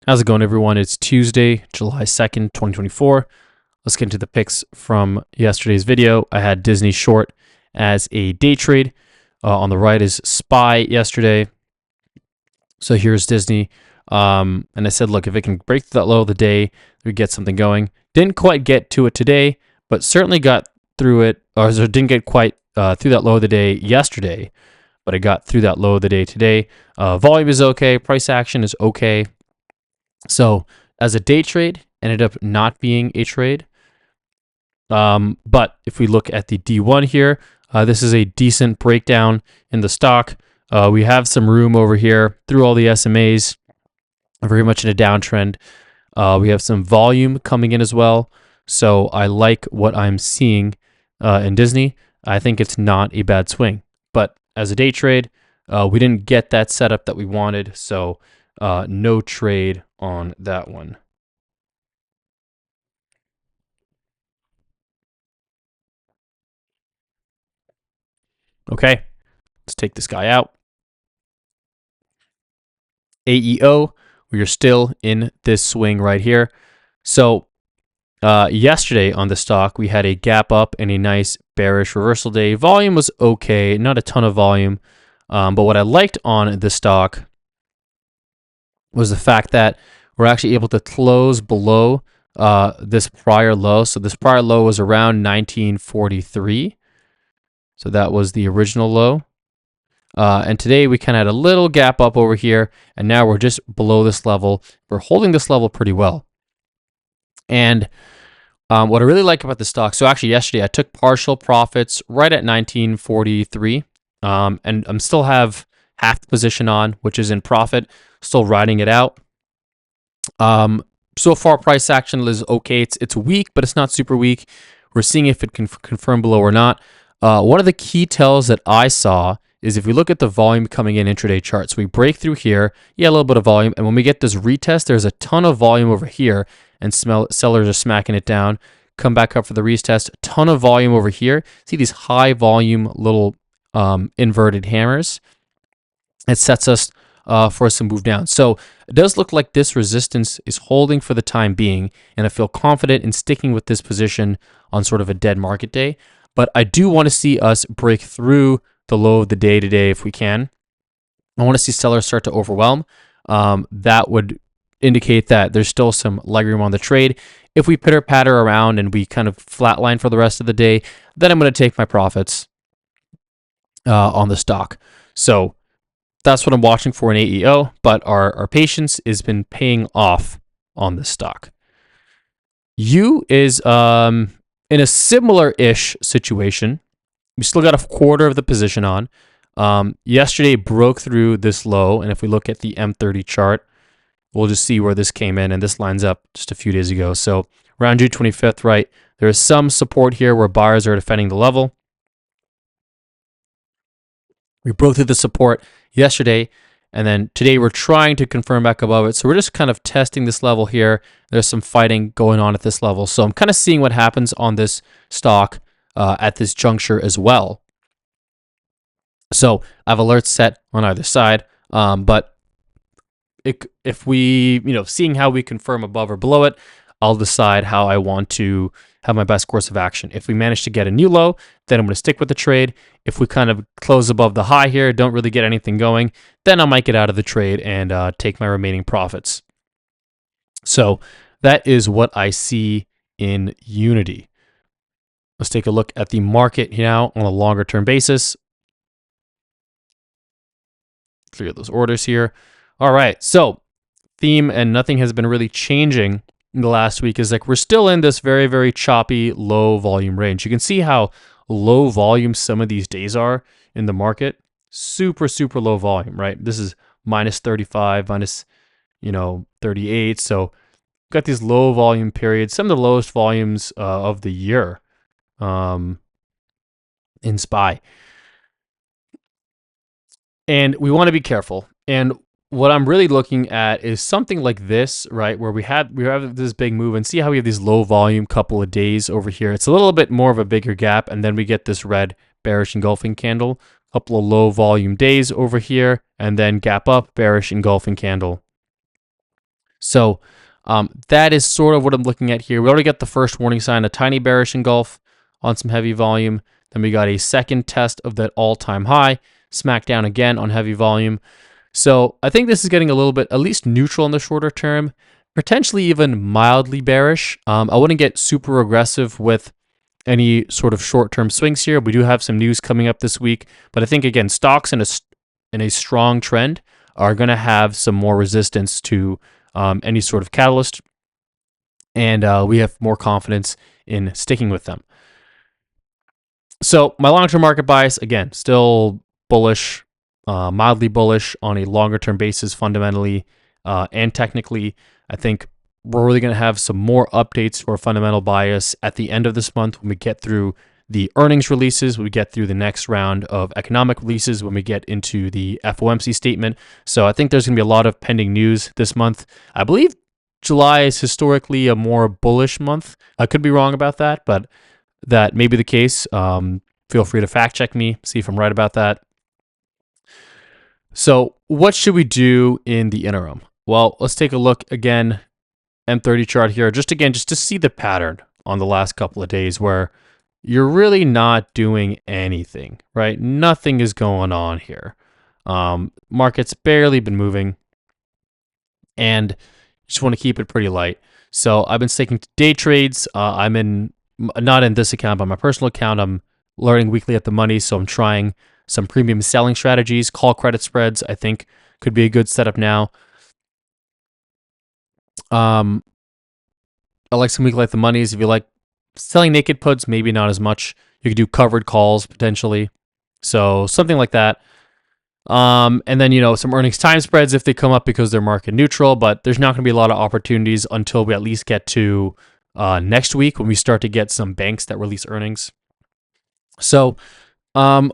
How's it going, everyone? It's Tuesday, July 2nd, 2024. Let's get into the picks from yesterday's video. I had Disney short as a day trade. On the right is SPY yesterday. So here's Disney. And I said, look, if it can break that low of the day, we get something going. Didn't quite get to it today, but certainly got through it, or didn't get quite through that low of the day yesterday, but I got through that low of the day today. Volume is okay. Price action is okay. So as a day trade, ended up not being a trade. But if we look at the D1 here, this is a decent breakdown in the stock. We have some room over here through all the SMAs, very much in a downtrend. We have some volume coming in as well. So I like what I'm seeing in Disney. I think it's not a bad swing. But as a day trade, we didn't get that setup that we wanted. So no trade on that one. Okay, let's take this guy out. AEO, we are still in this swing right here. So yesterday on the stock, we had a gap up and a nice bearish reversal day. Volume was okay, not a ton of volume. But what I liked on the stock was the fact that we're actually able to close below this prior low. So this prior low was around 1943. So that was the original low. And today we kind of had a little gap up over here, and now we're just below this level. We're holding this level pretty well. And what I really like about the stock, so actually yesterday I took partial profits right at 1943, and I'm still have half the position on, which is in profit, still riding it out. So far price action is okay. It's weak, but it's not super weak. We're seeing if it can confirm below or not. One of the key tells that I saw is if we look at the volume coming in intraday charts, we break through here, a little bit of volume, and when we get this retest, there's a ton of volume over here, and sellers are smacking it down. Come back up for the retest, a ton of volume over here. See these high volume little inverted hammers? It sets us for us to move down. So it does look like this resistance is holding for the time being, and I feel confident in sticking with this position on sort of a dead market day. But I do want to see us break through the low of the day today if we can. I want to see sellers start to overwhelm. That would indicate that there's still some legroom on the trade. If we pitter-patter around and we kind of flatline for the rest of the day, then I'm going to take my profits on the stock. So that's what I'm watching for in AEO, but our patience has been paying off on this stock. U is in a similar-ish situation. We still got a quarter of the position on. Yesterday broke through this low, and if we look at the M30 chart, we'll just see where this came in, and this lines up just a few days ago. So around June 25th, right, there is some support here where buyers are defending the level. We broke through the support yesterday, and then today we're trying to confirm back above it. So we're just kind of testing this level here. There's some fighting going on at this level. So I'm kind of seeing what happens on this stock at this juncture as well. So I have alerts set on either side, but if we, seeing how we confirm above or below it, I'll decide how I want to have my best course of action. If we manage to get a new low, then I'm going to stick with the trade. If we kind of close above the high here, don't really get anything going, then I might get out of the trade and take my remaining profits. So that is what I see in Unity. Let's take a look at the market now on a longer term basis. Clear those orders here. All right, so theme, and nothing has been really changing in the last week, is like we're still in this very, very choppy low volume range. You can see how low volume some of these days are in the market. Super, super low volume, right? This is minus 35, minus 38. So we've got these low volume periods, some of the lowest volumes of the year in SPY. And we want to be careful. And what I'm really looking at is something like this, right, where we have this big move, and see how we have these low volume couple of days over here. It's a little bit more of a bigger gap, and then we get this red bearish engulfing candle, couple of low volume days over here, and then gap up, bearish engulfing candle. So that is sort of what I'm looking at here. We already got the first warning sign, a tiny bearish engulf on some heavy volume. Then we got a second test of that all-time high, smack down again on heavy volume. So I think this is getting a little bit at least neutral in the shorter term, potentially even mildly bearish. I wouldn't get super aggressive with any sort of short-term swings here. We do have some news coming up this week, but I think again, stocks in a strong trend are going to have some more resistance to any sort of catalyst, and we have more confidence in sticking with them. So my long-term market bias, again, still bullish, mildly bullish on a longer-term basis, fundamentally and technically. I think we're really going to have some more updates to our fundamental bias at the end of this month when we get through the earnings releases, when we get through the next round of economic releases, when we get into the FOMC statement. So I think there's going to be a lot of pending news this month. I believe July is historically a more bullish month. I could be wrong about that, but that may be the case. Feel free to fact check me, see if I'm right about that. So what should we do in the interim? Well, let's take a look again, M30 chart here, just to see the pattern on the last couple of days where you're really not doing anything, right? Nothing is going on here. Market's barely been moving, and just want to keep it pretty light. So I've been sticking to day trades. I'm not in this account, but my personal account. I'm learning weekly at the money, so I'm trying some premium selling strategies. Call credit spreads, I think, could be a good setup now. I like some weekly at the monies. If you like selling naked puts, maybe not as much. You could do covered calls potentially. So something like that. And then, some earnings time spreads if they come up because they're market neutral, but there's not going to be a lot of opportunities until we at least get to next week when we start to get some banks that release earnings. So what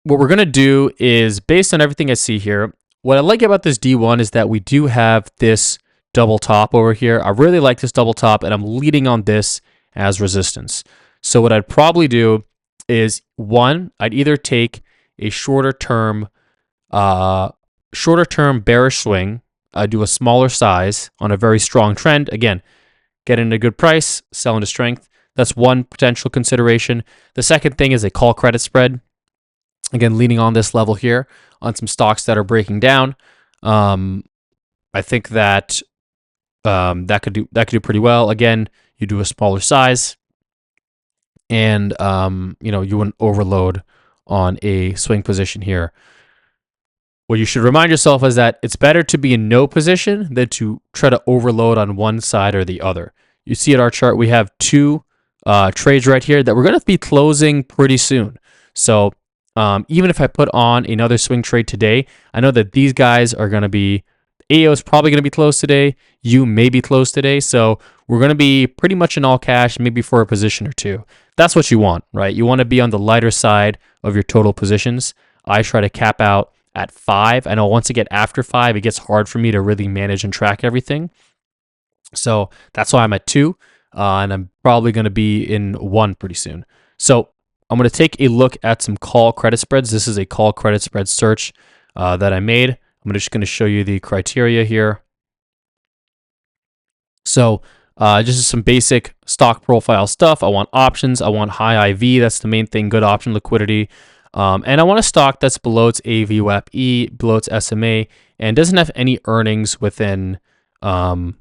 we're going to do is, based on everything I see here, what I like about this D1 is that we do have this double top over here. I really like this double top, and I'm leading on this as resistance. So what I'd probably do is, one, I'd either take a shorter term bearish swing, do a smaller size on a very strong trend. Again, get in a good price, sell into strength. That's one potential consideration. The second thing is a call credit spread. Again, leaning on this level here on some stocks that are breaking down. I think that that could do pretty well. Again, you do a smaller size, and you wouldn't overload on a swing position here. What you should remind yourself is that it's better to be in no position than to try to overload on one side or the other. You see at our chart, we have two trades right here that we're going to be closing pretty soon. So even if I put on another swing trade today, I know that these guys are going to be, AO is probably going to be closed today. You may be closed today. So we're going to be pretty much in all cash, maybe for a position or two. That's what you want, right? You want to be on the lighter side of your total positions. I try to cap out at 5. I know once I get after 5, it gets hard for me to really manage and track everything. So that's why I'm at 2, and I'm probably going to be in 1 pretty soon. So I'm going to take a look at some call credit spreads. This is a call credit spread search that I made. I'm just going to show you the criteria here. So just some basic stock profile stuff. I want options. I want high IV. That's the main thing, good option liquidity. And I want a stock that's below its AVWAP-E, below its SMA, and doesn't have any earnings within, no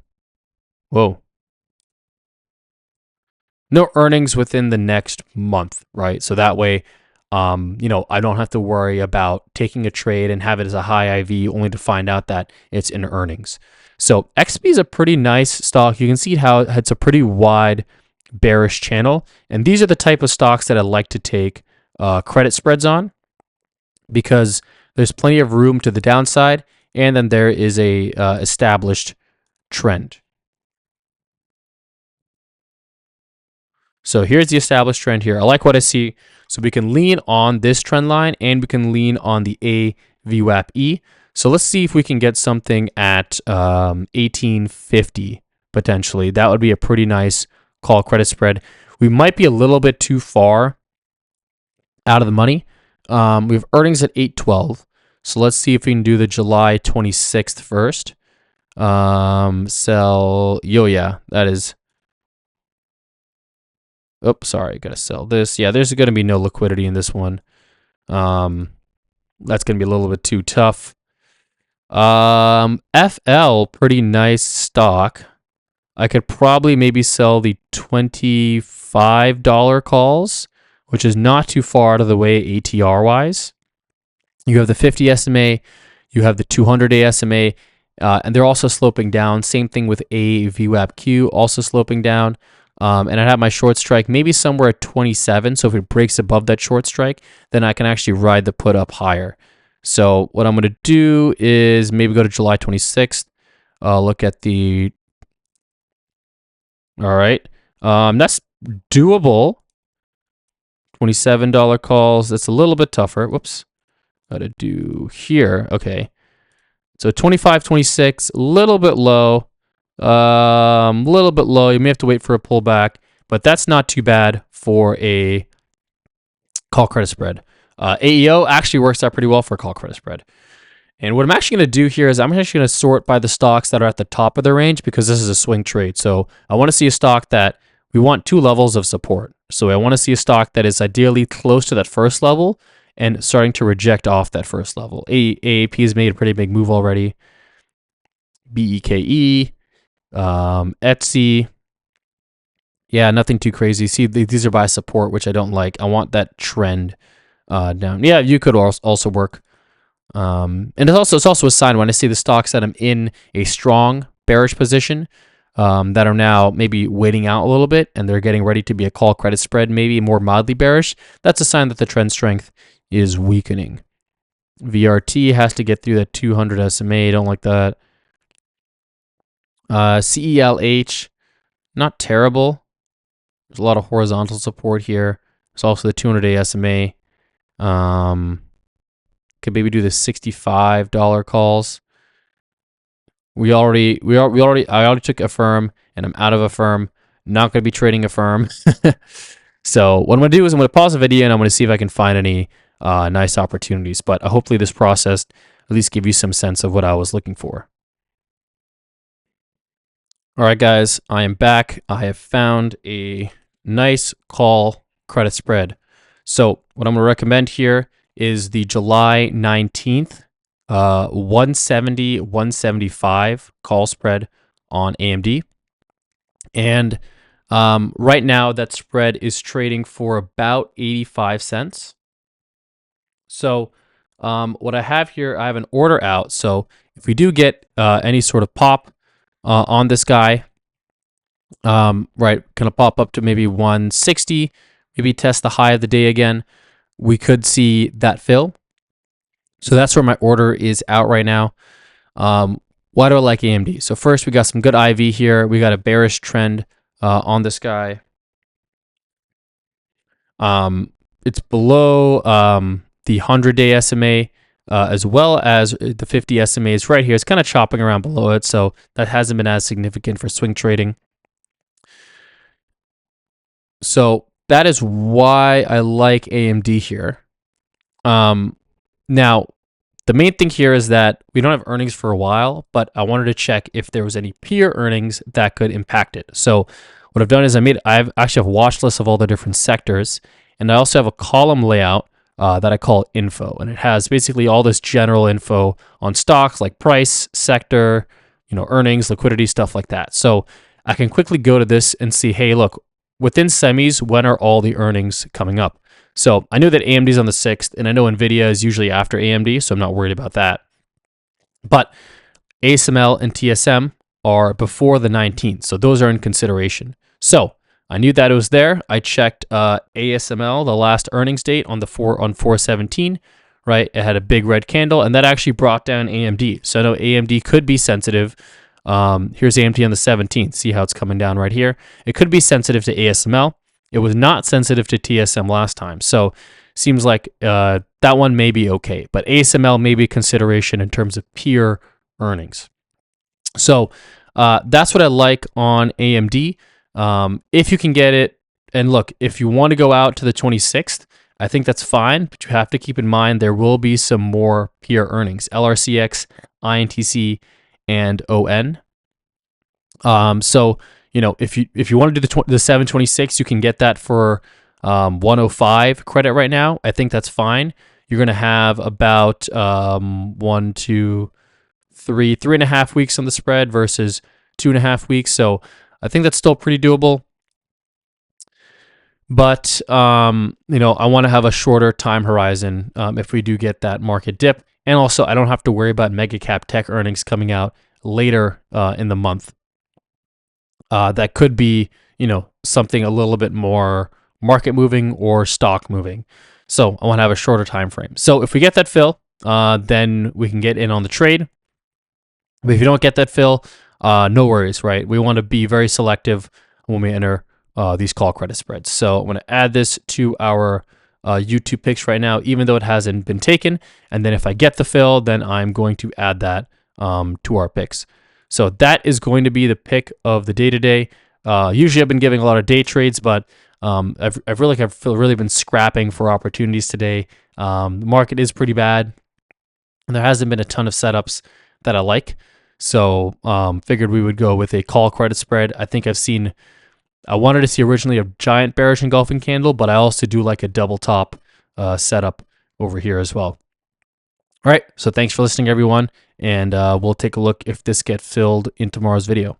earnings within the next month, right? So that way, I don't have to worry about taking a trade and have it as a high IV only to find out that it's in earnings. So XP is a pretty nice stock. You can see how it's a pretty wide bearish channel. And these are the type of stocks that I like to take credit spreads on, because there's plenty of room to the downside, and then there is a established trend. So here's the established trend here. I like what I see. So we can lean on this trend line, and we can lean on the AVWAP-E. So let's see if we can get something at 1850 potentially. That would be a pretty nice call credit spread. We might be a little bit too far out of the money. We have earnings at 812. So let's see if we can do the July 26th first. Sell. Yo, yeah, that is. Oops, sorry, gotta sell this. Yeah, there's gonna be no liquidity in this one. That's gonna be a little bit too tough. FL, pretty nice stock. I could probably maybe sell the $25 calls, which is not too far out of the way ATR wise. You have the 50 SMA, you have the 200 SMA, and they're also sloping down. Same thing with a VWAP-Q, also sloping down. And I have my short strike maybe somewhere at 27. So if it breaks above that short strike, then I can actually ride the put up higher. So what I'm going to do is maybe go to July 26th, look at the. All right. That's doable. $27 calls. That's a little bit tougher. Whoops. Got to do here. Okay. So 25, 26, a little bit low. Little bit low. You may have to wait for a pullback, but that's not too bad for a call credit spread. AEO actually works out pretty well for a call credit spread. And what I'm actually going to do here is I'm actually going to sort by the stocks that are at the top of the range because this is a swing trade. So I want to see a stock that we want two levels of support. So I want to see a stock that is ideally close to that first level and starting to reject off that first level. AAP has made a pretty big move already. BEKE, Etsy. Yeah, nothing too crazy. See, these are by support, which I don't like. I want that trend down. Yeah, you could also work. And it's also a sign when I see the stocks that I'm in a strong bearish position that are now maybe waiting out a little bit and they're getting ready to be a call credit spread, maybe more mildly bearish. That's a sign that the trend strength is weakening. VRT has to get through that 200 SMA. Don't like that. CELH, not terrible. There's a lot of horizontal support here. There's also the 200-day SMA. Could maybe do the $65 calls. I already took Affirm and I'm out of Affirm. Not going to be trading Affirm. So what I'm going to do is I'm going to pause the video and I'm going to see if I can find any nice opportunities. But hopefully this process at least give you some sense of what I was looking for. All right, guys, I am back. I have found a nice call credit spread. So what I'm going to recommend here is the July 19th 170, 175 call spread on AMD. And right now that spread is trading for about 85 cents. So what I have here, I have an order out. So if we do get any sort of pop on this guy, right, gonna pop up to maybe 160, maybe test the high of the day again, we could see that fill. So that's where my order is out right now. Why do I like AMD? So first, we got some good IV here. We got a bearish trend on this guy. It's below the 100-day SMA as well as the 50 SMAs right here. It's kind of chopping around below it, so that hasn't been as significant for swing trading. So that is why I like AMD here. Now, the main thing here is that we don't have earnings for a while, but I wanted to check if there was any peer earnings that could impact it. So what I've done is I actually have a watch list of all the different sectors, and I also have a column layout that I call info, and it has basically all this general info on stocks like price, sector, earnings, liquidity, stuff like that. So I can quickly go to this and see, hey, look, within semis, when are all the earnings coming up? So I knew that AMD is on the 6th, and I know NVIDIA is usually after AMD, so I'm not worried about that. But ASML and TSM are before the 19th, so those are in consideration. So I knew that it was there. I checked ASML, the last earnings date on 4/17, right? It had a big red candle, and that actually brought down AMD. So I know AMD could be sensitive. Here's AMD on the 17th. See how it's coming down right here? It could be sensitive to ASML. It was not sensitive to TSM last time. So seems like that one may be okay. But ASML may be consideration in terms of peer earnings. So that's what I like on AMD. If you can get it, and look, if you want to go out to the 26th, I think that's fine. But you have to keep in mind there will be some more peer earnings. LRCX, INTC, and ON. So if you want to do the 726, you can get that for 105 credit right now. I think that's fine. You're going to have about 1, 2, 3.5 weeks on the spread versus 2.5 weeks. So I think that's still pretty doable. But I want to have a shorter time horizon if we do get that market dip, and also I don't have to worry about mega cap tech earnings coming out later in the month. That could be something a little bit more market moving or stock moving. So I want to have a shorter time frame. So if we get that fill, then we can get in on the trade. But if you don't get that fill, no worries, right? We want to be very selective when we enter these call credit spreads. So I'm going to add this to our YouTube picks right now, even though it hasn't been taken. And then if I get the fill, then I'm going to add that to our picks. So that is going to be the pick of the day today. Usually I've been giving a lot of day trades, but I've really been scrapping for opportunities today. The market is pretty bad, and there hasn't been a ton of setups that I like. So figured we would go with a call credit spread. I wanted to see originally a giant bearish engulfing candle, but I also do like a double top setup over here as well. All right, so thanks for listening, everyone, and we'll take a look if this gets filled in tomorrow's video.